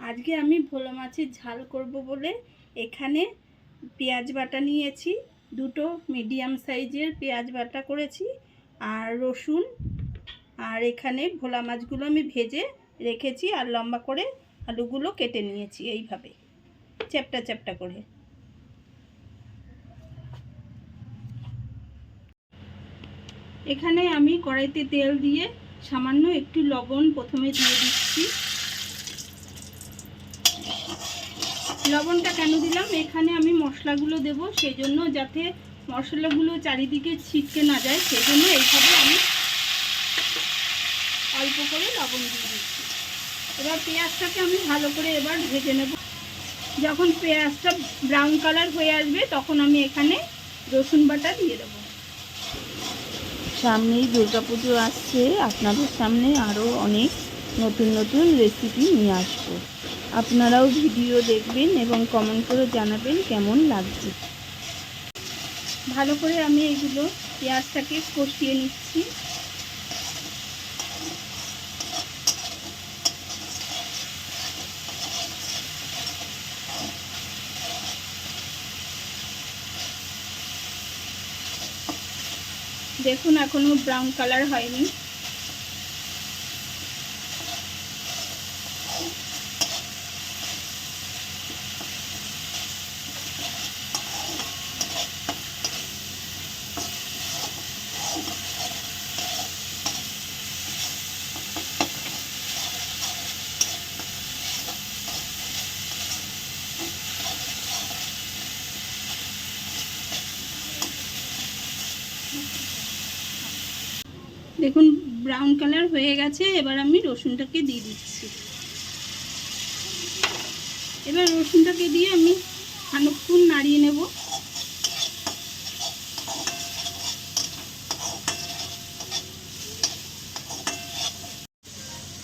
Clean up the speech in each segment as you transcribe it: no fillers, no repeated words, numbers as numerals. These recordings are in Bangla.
আজকে আমি ভোলা মাছের ঝাল করব বলে এখানে পেঁয়াজ বাটা নিয়েছি, দুটো মিডিয়াম সাইজের পেঁয়াজ বাটা করেছি, আর রসুন, আর এখানে ভোলা মাছগুলো আমি ভেজে রেখেছি, আর লম্বা করে আলুগুলো কেটে নিয়েছি এইভাবে চ্যাপটা চ্যাপটা করে। এখানে আমি কড়াইতে তেল দিয়ে সামান্য একটু লবণ প্রথমে দিয়ে দিচ্ছি। লবণটা কেন দিলাম, এখানে আমি মশলাগুলো দেব, সেই জন্য যাতে মশলাগুলো চারিদিকে ছিটকে না যায়, সেই জন্য এইভাবে আমি অল্প করে লবণ দিয়ে দিচ্ছি। এবার পেঁয়াজটাকে আমি ভালো করে এবার ভেজে নেব। যখন পেঁয়াজটা ব্রাউন কালার হয়ে আসবে তখন আমি এখানে রসুন বাটা দিয়ে দেব। সামনেই দুর্গাপুজো আসছে, আপনাদের সামনে আরও অনেক নতুন নতুন রেসিপি নিয়ে আসবো। আপনারাও ভিডিও দেখবেন এবং কমেন্ট করে জানাবেন কেমন লাগছে। ভালো করে আমি এইগুলো পেঁয়াজটাকে কষিয়ে নিচ্ছি। দেখুন এখনো ব্রাউন কালার হয়নি। দেখুন ব্রাউন কালার হয়ে গেছে, এবার আমি রসুনটাকে দিয়ে দিচ্ছি। এবার রসুনটাকে দিয়ে আমি খানিকক্ষণ নাড়িয়ে নেব।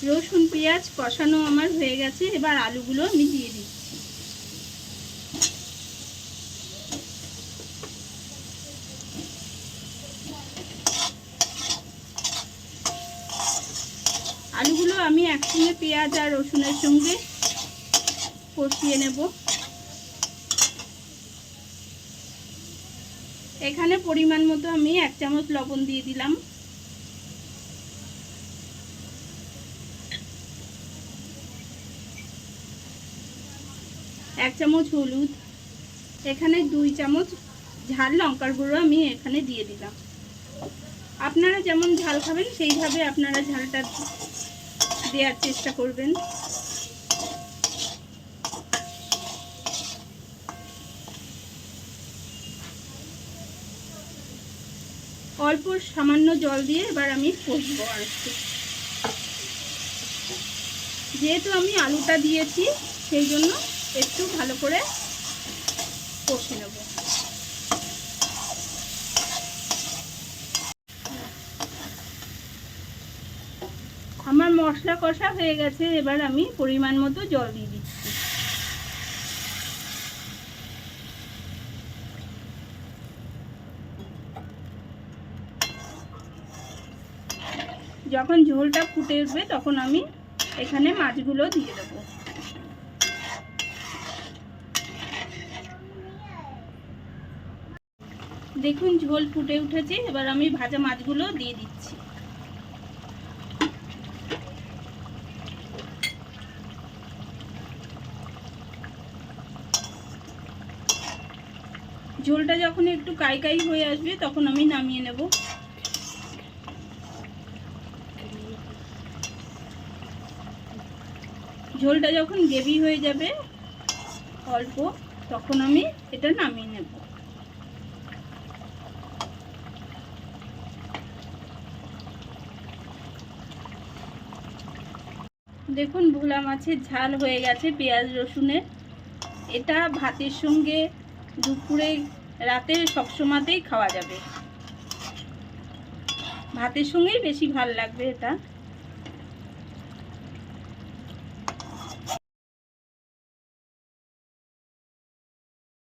রসুন পেঁয়াজ কষানো আমার হয়ে গেছে, এবার আলুগুলো আমি দিয়ে দিচ্ছি। আলুগুলো আমি একসঙ্গে পেঁয়াজ আর রসুনের সঙ্গে কষিয়ে নেব। এখানে পরিমাণ মতো আমি 1 চামচ লবণ দিয়ে দিলাম। এক চামচ হলুদ, এখানে 2 চামচ ঝাল লঙ্কার গুঁড়ো আমি এখানে দিয়ে দিলাম। আপনারা যেমন ঝাল খাবেন সেইভাবে আপনারা ঝালটা দেওয়ার চেষ্টা করবেন। অল্প সামান্য জল দিয়ে এবার আমি কষবো। আর যেহেতু আমি আলুটা দিয়েছি সেই জন্য একটু ভালো করে কষে নেব। আমার মশলা কষা হয়ে গেছে, এবার আমি পরিমাণ মতো জল দিয়ে দিচ্ছি। যখন ঝোলটা ফুটে উঠবে তখন আমি এখানে মাছগুলো দিয়ে দেব। দেখুন ঝোল ফুটে উঠেছে, এবার আমি ভাজা মাছগুলো দিয়ে দিচ্ছি। ঝোলটা যখন একটু কাই কাই হয়ে আসবে তখন আমি নামিয়ে নেব। ঝোলটা যখন গ্রেভি হয়ে যাবে অল্প, তখন আমি এটা নামিয়ে নেব। দেখুন ভোলা মাছের ঝাল হয়ে গেছে পেঁয়াজ রসুনের। এটা ভাতের সঙ্গে, দুপুরে, রাতে সবসময়তেই খাওয়া যাবে। ভাতের সঙ্গেই বেশি ভাল লাগবে এটা।